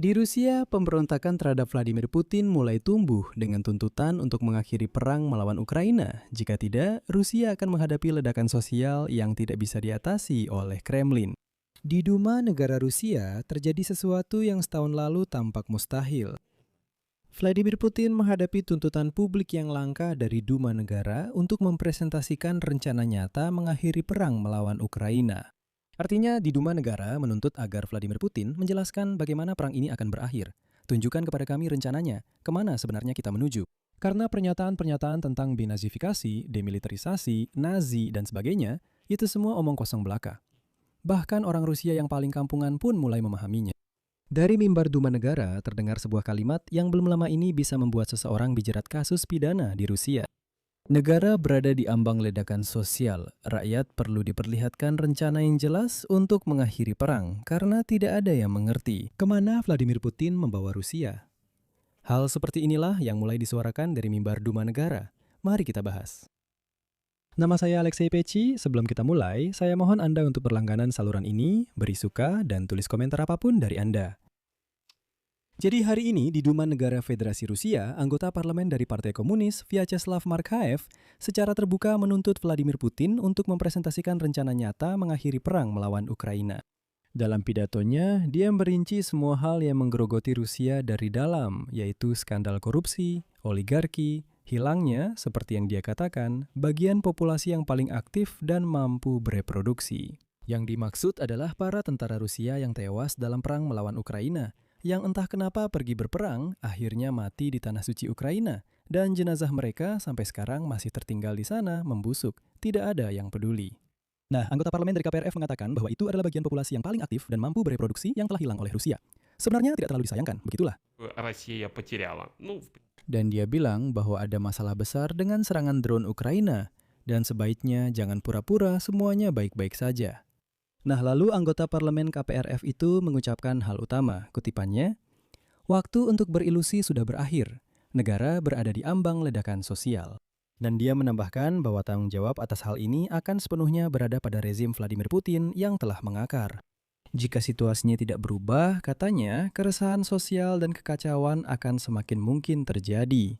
Di Rusia, pemberontakan terhadap Vladimir Putin mulai tumbuh dengan tuntutan untuk mengakhiri perang melawan Ukraina. Jika tidak, Rusia akan menghadapi ledakan sosial yang tidak bisa diatasi oleh Kremlin. Di Duma negara Rusia, terjadi sesuatu yang setahun lalu tampak mustahil. Vladimir Putin menghadapi tuntutan publik yang langka dari Duma negara untuk mempresentasikan rencana nyata mengakhiri perang melawan Ukraina. Artinya, di Duma negara menuntut agar Vladimir Putin menjelaskan bagaimana perang ini akan berakhir. Tunjukkan kepada kami rencananya, kemana sebenarnya kita menuju. Karena pernyataan-pernyataan tentang denazifikasi, demilitarisasi, Nazi, dan sebagainya, itu semua omong kosong belaka. Bahkan orang Rusia yang paling kampungan pun mulai memahaminya. Dari mimbar Duma negara, terdengar sebuah kalimat yang belum lama ini bisa membuat seseorang dijerat kasus pidana di Rusia. Negara berada di ambang ledakan sosial. Rakyat perlu diperlihatkan rencana yang jelas untuk mengakhiri perang, karena tidak ada yang mengerti kemana Vladimir Putin membawa Rusia. Hal seperti inilah yang mulai disuarakan dari mimbar Duma negara. Mari kita bahas. Nama saya Alexei Peci. Sebelum kita mulai, saya mohon Anda untuk berlangganan saluran ini, beri suka, dan tulis komentar apapun dari Anda. Jadi hari ini di Duma Negara Federasi Rusia, anggota parlemen dari Partai Komunis, Vyacheslav Markaev, secara terbuka menuntut Vladimir Putin untuk mempresentasikan rencana nyata mengakhiri perang melawan Ukraina. Dalam pidatonya, dia merinci semua hal yang menggerogoti Rusia dari dalam, yaitu skandal korupsi, oligarki, hilangnya, seperti yang dia katakan, bagian populasi yang paling aktif dan mampu bereproduksi. Yang dimaksud adalah para tentara Rusia yang tewas dalam perang melawan Ukraina, yang entah kenapa pergi berperang, akhirnya mati di tanah suci Ukraina, dan jenazah mereka sampai sekarang masih tertinggal di sana membusuk, tidak ada yang peduli. Nah, anggota parlemen dari KPRF mengatakan bahwa itu adalah bagian populasi yang paling aktif dan mampu bereproduksi yang telah hilang oleh Rusia. Sebenarnya tidak terlalu disayangkan, begitulah. Россия потеряла. Dan dia bilang bahwa ada masalah besar dengan serangan drone Ukraina, dan sebaiknya jangan pura-pura semuanya baik-baik saja. Nah, lalu anggota parlemen KPRF itu mengucapkan hal utama, kutipannya, "Waktu untuk berilusi sudah berakhir. Negara berada di ambang ledakan sosial." Dan dia menambahkan bahwa tanggung jawab atas hal ini akan sepenuhnya berada pada rezim Vladimir Putin yang telah mengakar. Jika situasinya tidak berubah, katanya, keresahan sosial dan kekacauan akan semakin mungkin terjadi.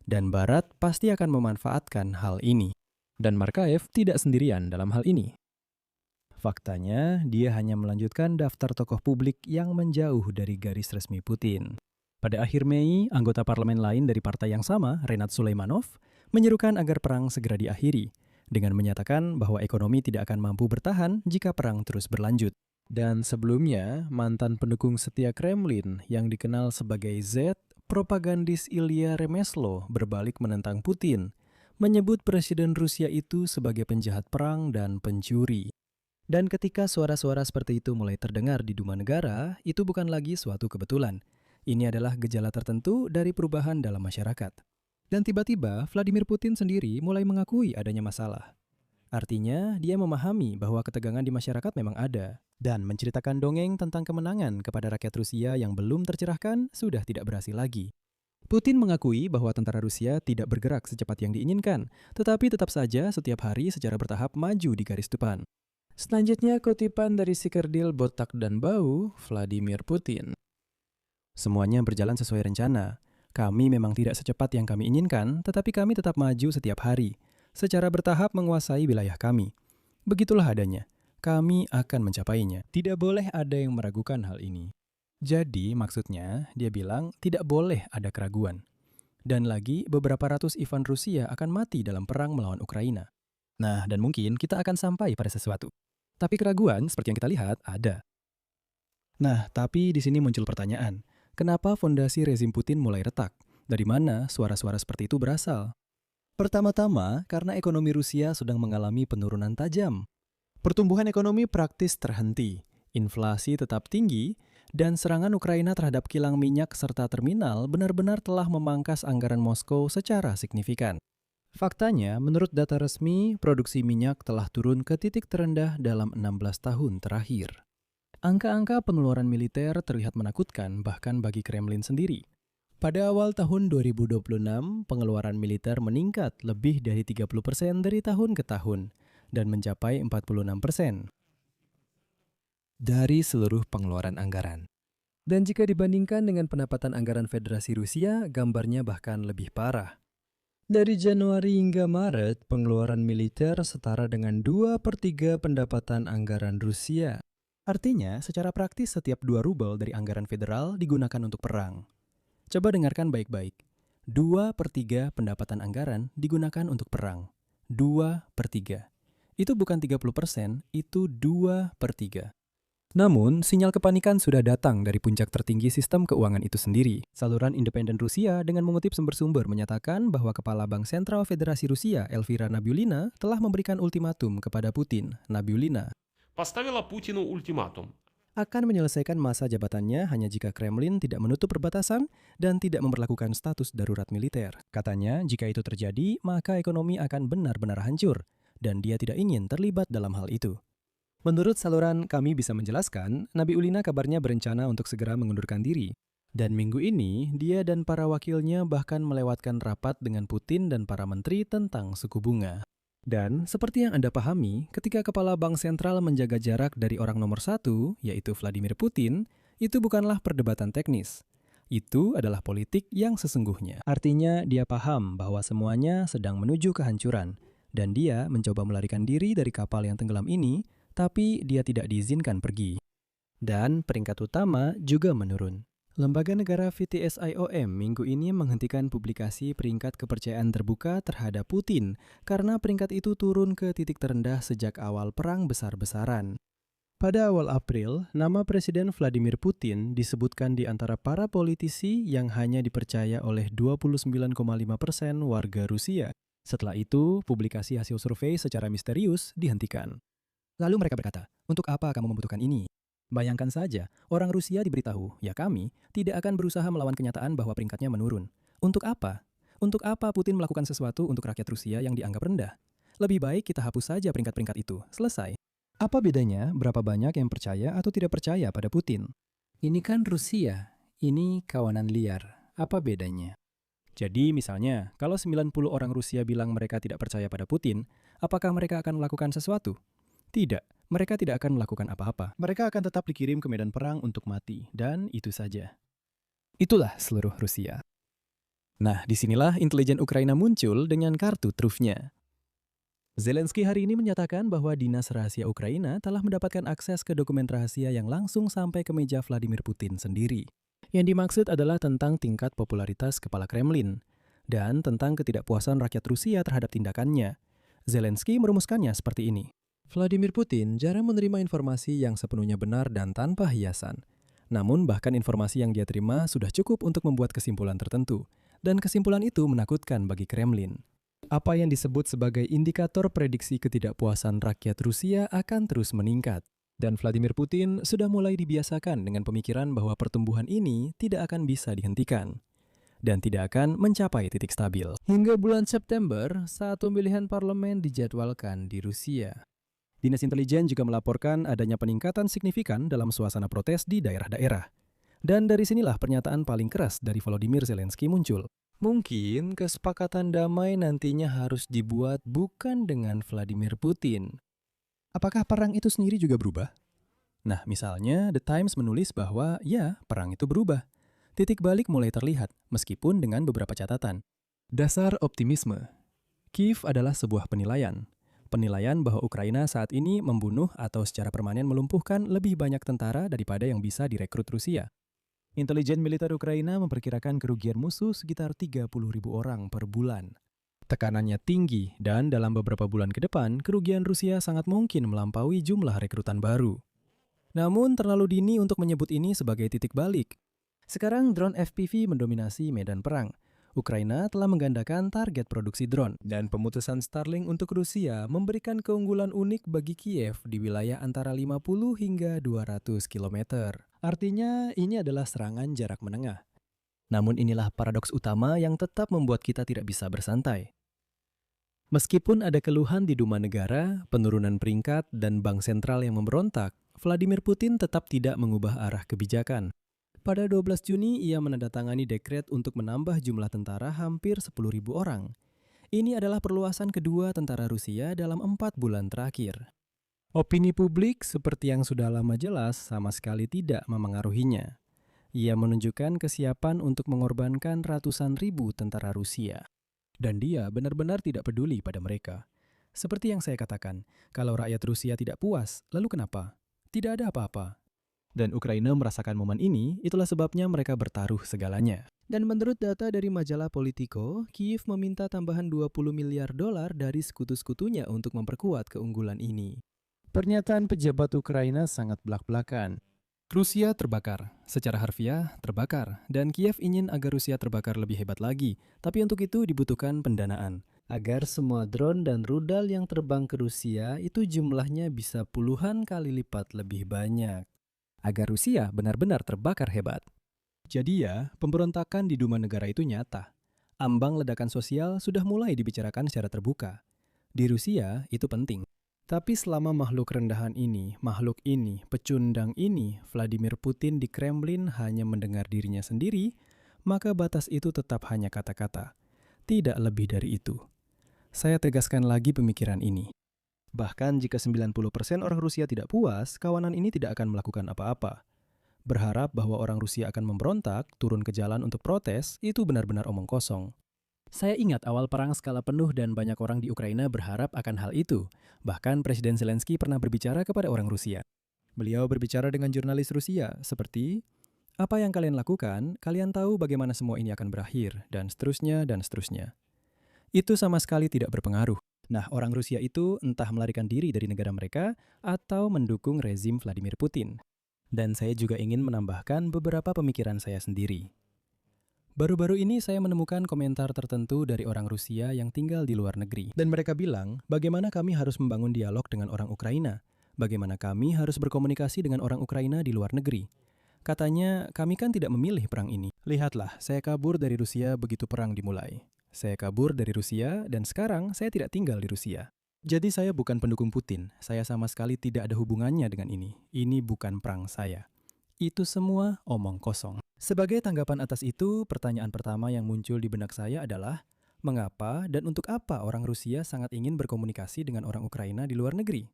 Dan Barat pasti akan memanfaatkan hal ini. Dan Markaev tidak sendirian dalam hal ini. Faktanya, dia hanya melanjutkan daftar tokoh publik yang menjauh dari garis resmi Putin. Pada akhir Mei, anggota parlemen lain dari partai yang sama, Renat Suleymanov, menyerukan agar perang segera diakhiri, dengan menyatakan bahwa ekonomi tidak akan mampu bertahan jika perang terus berlanjut. Dan sebelumnya, mantan pendukung setia Kremlin yang dikenal sebagai Z, propagandis Ilya Remeslo berbalik menentang Putin, menyebut Presiden Rusia itu sebagai penjahat perang dan pencuri. Dan ketika suara-suara seperti itu mulai terdengar di Duma negara, itu bukan lagi suatu kebetulan. Ini adalah gejala tertentu dari perubahan dalam masyarakat. Dan tiba-tiba, Vladimir Putin sendiri mulai mengakui adanya masalah. Artinya, dia memahami bahwa ketegangan di masyarakat memang ada, dan menceritakan dongeng tentang kemenangan kepada rakyat Rusia yang belum tercerahkan sudah tidak berhasil lagi. Putin mengakui bahwa tentara Rusia tidak bergerak secepat yang diinginkan, tetapi tetap saja setiap hari secara bertahap maju di garis depan. Selanjutnya kutipan dari si kerdil botak dan bau, Vladimir Putin. Semuanya berjalan sesuai rencana. Kami memang tidak secepat yang kami inginkan, tetapi kami tetap maju setiap hari, secara bertahap menguasai wilayah kami. Begitulah adanya. Kami akan mencapainya. Tidak boleh ada yang meragukan hal ini. Jadi, maksudnya, dia bilang tidak boleh ada keraguan. Dan lagi, beberapa ratus Ivan Rusia akan mati dalam perang melawan Ukraina. Nah, dan mungkin kita akan sampai pada sesuatu. Tapi keraguan, seperti yang kita lihat, ada. Nah, tapi di sini muncul pertanyaan. Kenapa fondasi rezim Putin mulai retak? Dari mana suara-suara seperti itu berasal? Pertama-tama, karena ekonomi Rusia sedang mengalami penurunan tajam. Pertumbuhan ekonomi praktis terhenti, inflasi tetap tinggi, dan serangan Ukraina terhadap kilang minyak serta terminal benar-benar telah memangkas anggaran Moskow secara signifikan. Faktanya, menurut data resmi, produksi minyak telah turun ke titik terendah dalam 16 tahun terakhir. Angka-angka pengeluaran militer terlihat menakutkan bahkan bagi Kremlin sendiri. Pada awal tahun 2026, pengeluaran militer meningkat lebih dari 30% dari tahun ke tahun dan mencapai 46% dari seluruh pengeluaran anggaran. Dan jika dibandingkan dengan pendapatan anggaran Federasi Rusia, gambarnya bahkan lebih parah. Dari Januari hingga Maret, pengeluaran militer setara dengan 2/3 pendapatan anggaran Rusia. Artinya, secara praktis setiap 2 rubel dari anggaran federal digunakan untuk perang. Coba dengarkan baik-baik. 2/3 pendapatan anggaran digunakan untuk perang. 2/3. Itu bukan 30%, itu 2/3. Namun, sinyal kepanikan sudah datang dari puncak tertinggi sistem keuangan itu sendiri. Saluran independen Rusia dengan mengutip sumber-sumber menyatakan bahwa Kepala Bank Sentral Federasi Rusia, Elvira Nabiulina, telah memberikan ultimatum kepada Putin. Nabiulina Поставила Путину ультиматум. akan menyelesaikan masa jabatannya hanya jika Kremlin tidak menutup perbatasan dan tidak memperlakukan status darurat militer. Katanya, jika itu terjadi, maka ekonomi akan benar-benar hancur, dan dia tidak ingin terlibat dalam hal itu. Menurut saluran Kami Bisa Menjelaskan, Nabiulina kabarnya berencana untuk segera mengundurkan diri. Dan minggu ini, dia dan para wakilnya bahkan melewatkan rapat dengan Putin dan para menteri tentang suku bunga. Dan seperti yang Anda pahami, ketika Kepala Bank Sentral menjaga jarak dari orang nomor satu, yaitu Vladimir Putin, itu bukanlah perdebatan teknis. Itu adalah politik yang sesungguhnya. Artinya, dia paham bahwa semuanya sedang menuju kehancuran, dan dia mencoba melarikan diri dari kapal yang tenggelam ini, tapi dia tidak diizinkan pergi. Dan peringkat utama juga menurun. Lembaga negara VTSIOM minggu ini menghentikan publikasi peringkat kepercayaan terbuka terhadap Putin karena peringkat itu turun ke titik terendah sejak awal perang besar-besaran. Pada awal April, nama Presiden Vladimir Putin disebutkan di antara para politisi yang hanya dipercaya oleh 29,5% warga Rusia. Setelah itu, publikasi hasil survei secara misterius dihentikan. Lalu mereka berkata, "Untuk apa kamu membutuhkan ini?" Bayangkan saja, orang Rusia diberitahu, ya kami, tidak akan berusaha melawan kenyataan bahwa peringkatnya menurun. Untuk apa? Untuk apa Putin melakukan sesuatu untuk rakyat Rusia yang dianggap rendah? Lebih baik kita hapus saja peringkat-peringkat itu. Selesai. Apa bedanya berapa banyak yang percaya atau tidak percaya pada Putin? Ini kan Rusia. Ini kawanan liar. Apa bedanya? Jadi misalnya, kalau 90 orang Rusia bilang mereka tidak percaya pada Putin, apakah mereka akan melakukan sesuatu? Tidak. Mereka tidak akan melakukan apa-apa. Mereka akan tetap dikirim ke medan perang untuk mati, dan itu saja. Itulah seluruh Rusia. Nah, disinilah intelijen Ukraina muncul dengan kartu trufnya. Zelensky hari ini menyatakan bahwa Dinas Rahasia Ukraina telah mendapatkan akses ke dokumen rahasia yang langsung sampai ke meja Vladimir Putin sendiri. Yang dimaksud adalah tentang tingkat popularitas Kepala Kremlin, dan tentang ketidakpuasan rakyat Rusia terhadap tindakannya. Zelensky merumuskannya seperti ini. Vladimir Putin jarang menerima informasi yang sepenuhnya benar dan tanpa hiasan. Namun bahkan informasi yang dia terima sudah cukup untuk membuat kesimpulan tertentu. Dan kesimpulan itu menakutkan bagi Kremlin. Apa yang disebut sebagai indikator prediksi ketidakpuasan rakyat Rusia akan terus meningkat. Dan Vladimir Putin sudah mulai dibiasakan dengan pemikiran bahwa pertumbuhan ini tidak akan bisa dihentikan. Dan tidak akan mencapai titik stabil. Hingga bulan September, saat pemilihan parlemen dijadwalkan di Rusia. Dinas intelijen juga melaporkan adanya peningkatan signifikan dalam suasana protes di daerah-daerah. Dan dari sinilah pernyataan paling keras dari Volodymyr Zelensky muncul. Mungkin kesepakatan damai nantinya harus dibuat bukan dengan Vladimir Putin. Apakah perang itu sendiri juga berubah? Nah, misalnya The Times menulis bahwa ya, perang itu berubah. Titik balik mulai terlihat, meskipun dengan beberapa catatan. Dasar optimisme. Kiev adalah sebuah penilaian. Penilaian bahwa Ukraina saat ini membunuh atau secara permanen melumpuhkan lebih banyak tentara daripada yang bisa direkrut Rusia. Intelijen militer Ukraina memperkirakan kerugian musuh sekitar 30.000 orang per bulan. Tekanannya tinggi dan dalam beberapa bulan ke depan, kerugian Rusia sangat mungkin melampaui jumlah rekrutan baru. Namun terlalu dini untuk menyebut ini sebagai titik balik. Sekarang drone FPV mendominasi medan perang. Ukraina telah menggandakan target produksi drone, dan pemutusan Starlink untuk Rusia memberikan keunggulan unik bagi Kiev di wilayah antara 50 hingga 200 km. Artinya, ini adalah serangan jarak menengah. Namun inilah paradoks utama yang tetap membuat kita tidak bisa bersantai. Meskipun ada keluhan di Duma Negara, penurunan peringkat, dan bank sentral yang memberontak, Vladimir Putin tetap tidak mengubah arah kebijakan. Pada 12 Juni, ia menandatangani dekret untuk menambah jumlah tentara hampir 10.000 orang. Ini adalah perluasan kedua tentara Rusia dalam 4 bulan terakhir. Opini publik seperti yang sudah lama jelas sama sekali tidak memengaruhinya. Ia menunjukkan kesiapan untuk mengorbankan ratusan ribu tentara Rusia. Dan dia benar-benar tidak peduli pada mereka. Seperti yang saya katakan, kalau rakyat Rusia tidak puas, lalu kenapa? Tidak ada apa-apa. Dan Ukraina merasakan momen ini, itulah sebabnya mereka bertaruh segalanya. Dan menurut data dari majalah Politico, Kiev meminta tambahan 20 miliar dolar dari sekutu-sekutunya untuk memperkuat keunggulan ini. Pernyataan pejabat Ukraina sangat belak-belakan. Rusia terbakar, secara harfiah terbakar, dan Kiev ingin agar Rusia terbakar lebih hebat lagi, tapi untuk itu dibutuhkan pendanaan. Agar semua drone dan rudal yang terbang ke Rusia itu jumlahnya bisa puluhan kali lipat lebih banyak. Agar Rusia benar-benar terbakar hebat. Jadi ya, pemberontakan di Duma negara itu nyata. Ambang ledakan sosial sudah mulai dibicarakan secara terbuka. Di Rusia, itu penting. Tapi selama makhluk rendahan ini, pecundang ini, Vladimir Putin di Kremlin hanya mendengar dirinya sendiri, maka batas itu tetap hanya kata-kata. Tidak lebih dari itu. Saya tegaskan lagi pemikiran ini. Bahkan jika 90% orang Rusia tidak puas, kawanan ini tidak akan melakukan apa-apa. Berharap bahwa orang Rusia akan memberontak, turun ke jalan untuk protes, itu benar-benar omong kosong. Saya ingat awal perang skala penuh dan banyak orang di Ukraina berharap akan hal itu. Bahkan Presiden Zelensky pernah berbicara kepada orang Rusia. Beliau berbicara dengan jurnalis Rusia, seperti, "Apa yang kalian lakukan, kalian tahu bagaimana semua ini akan berakhir," dan seterusnya, dan seterusnya. Itu sama sekali tidak berpengaruh. Nah, orang Rusia itu entah melarikan diri dari negara mereka atau mendukung rezim Vladimir Putin. Dan saya juga ingin menambahkan beberapa pemikiran saya sendiri. Baru-baru ini saya menemukan komentar tertentu dari orang Rusia yang tinggal di luar negeri. Dan mereka bilang, bagaimana kami harus membangun dialog dengan orang Ukraina? Bagaimana kami harus berkomunikasi dengan orang Ukraina di luar negeri? Katanya, kami kan tidak memilih perang ini. Lihatlah, saya kabur dari Rusia begitu perang dimulai. Saya kabur dari Rusia dan sekarang saya tidak tinggal di Rusia. Jadi saya bukan pendukung Putin. Saya sama sekali tidak ada hubungannya dengan ini. Ini bukan perang saya. Itu semua omong kosong. Sebagai tanggapan atas itu, pertanyaan pertama yang muncul di benak saya adalah, mengapa dan untuk apa orang Rusia sangat ingin berkomunikasi dengan orang Ukraina di luar negeri?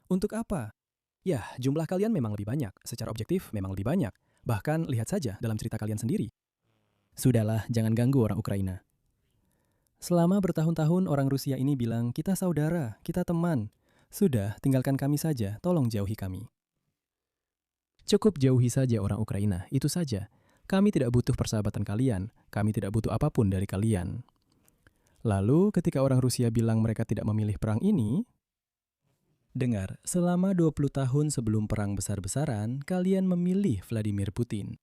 Untuk apa? Ya, jumlah kalian memang lebih banyak. Secara objektif memang lebih banyak. Bahkan lihat saja dalam cerita kalian sendiri. Sudahlah, jangan ganggu orang Ukraina. Selama bertahun-tahun orang Rusia ini bilang, kita saudara, kita teman. Sudah, tinggalkan kami saja, tolong jauhi kami. Cukup jauhi saja orang Ukraina, itu saja. Kami tidak butuh persahabatan kalian, kami tidak butuh apapun dari kalian. Lalu ketika orang Rusia bilang mereka tidak memilih perang ini, dengar, selama 20 tahun sebelum perang besar-besaran, kalian memilih Vladimir Putin.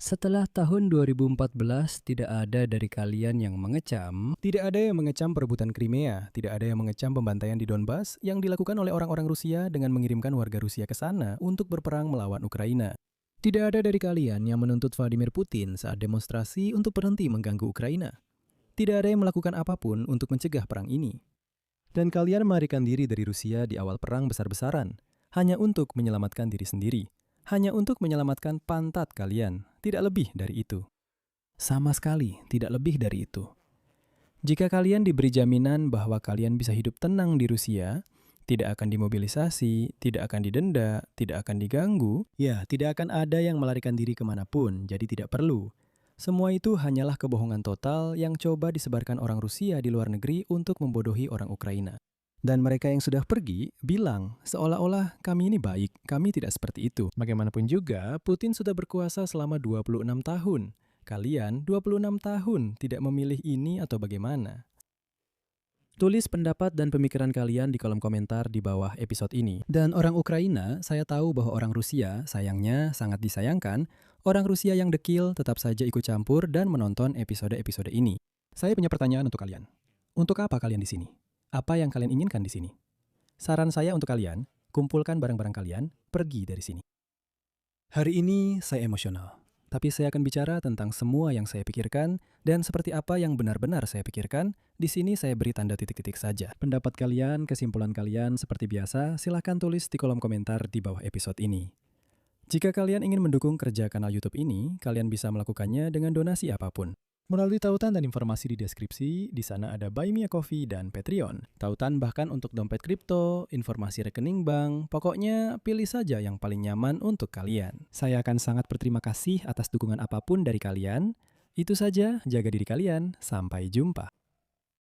Setelah tahun 2014, tidak ada dari kalian yang mengecam. Tidak ada yang mengecam perebutan Crimea, tidak ada yang mengecam pembantaian di Donbas yang dilakukan oleh orang-orang Rusia dengan mengirimkan warga Rusia ke sana untuk berperang melawan Ukraina. Tidak ada dari kalian yang menuntut Vladimir Putin saat demonstrasi untuk berhenti mengganggu Ukraina. Tidak ada yang melakukan apapun untuk mencegah perang ini. Dan kalian melarikan diri dari Rusia di awal perang besar-besaran, hanya untuk menyelamatkan diri sendiri. Hanya untuk menyelamatkan pantat kalian, tidak lebih dari itu. Sama sekali, tidak lebih dari itu. Jika kalian diberi jaminan bahwa kalian bisa hidup tenang di Rusia, tidak akan dimobilisasi, tidak akan didenda, tidak akan diganggu, ya tidak akan ada yang melarikan diri kemanapun, jadi tidak perlu. Semua itu hanyalah kebohongan total yang coba disebarkan orang Rusia di luar negeri untuk membodohi orang Ukraina. Dan mereka yang sudah pergi bilang seolah-olah kami ini baik, kami tidak seperti itu. Bagaimanapun juga, Putin sudah berkuasa selama 26 tahun. Kalian 26 tahun tidak memilih ini atau bagaimana? Tulis pendapat dan pemikiran kalian di kolom komentar di bawah episode ini. Dan orang Ukraina, saya tahu bahwa orang Rusia, sayangnya sangat disayangkan, orang Rusia yang dekil tetap saja ikut campur dan menonton episode-episode ini. Saya punya pertanyaan untuk kalian. Untuk apa kalian di sini? Apa yang kalian inginkan di sini? Saran saya untuk kalian, kumpulkan barang-barang kalian, pergi dari sini. Hari ini saya emosional, tapi saya akan bicara tentang semua yang saya pikirkan dan seperti apa yang benar-benar saya pikirkan. Di sini saya beri tanda titik-titik saja. Pendapat kalian, kesimpulan kalian seperti biasa, silahkan tulis di kolom komentar di bawah episode ini. Jika kalian ingin mendukung kerja kanal YouTube ini, kalian bisa melakukannya dengan donasi apapun. Melalui tautan dan informasi di deskripsi, di sana ada Buy Me a Coffee dan Patreon. Tautan bahkan untuk dompet kripto, informasi rekening bank, pokoknya pilih saja yang paling nyaman untuk kalian. Saya akan sangat berterima kasih atas dukungan apapun dari kalian. Itu saja, jaga diri kalian. Sampai jumpa.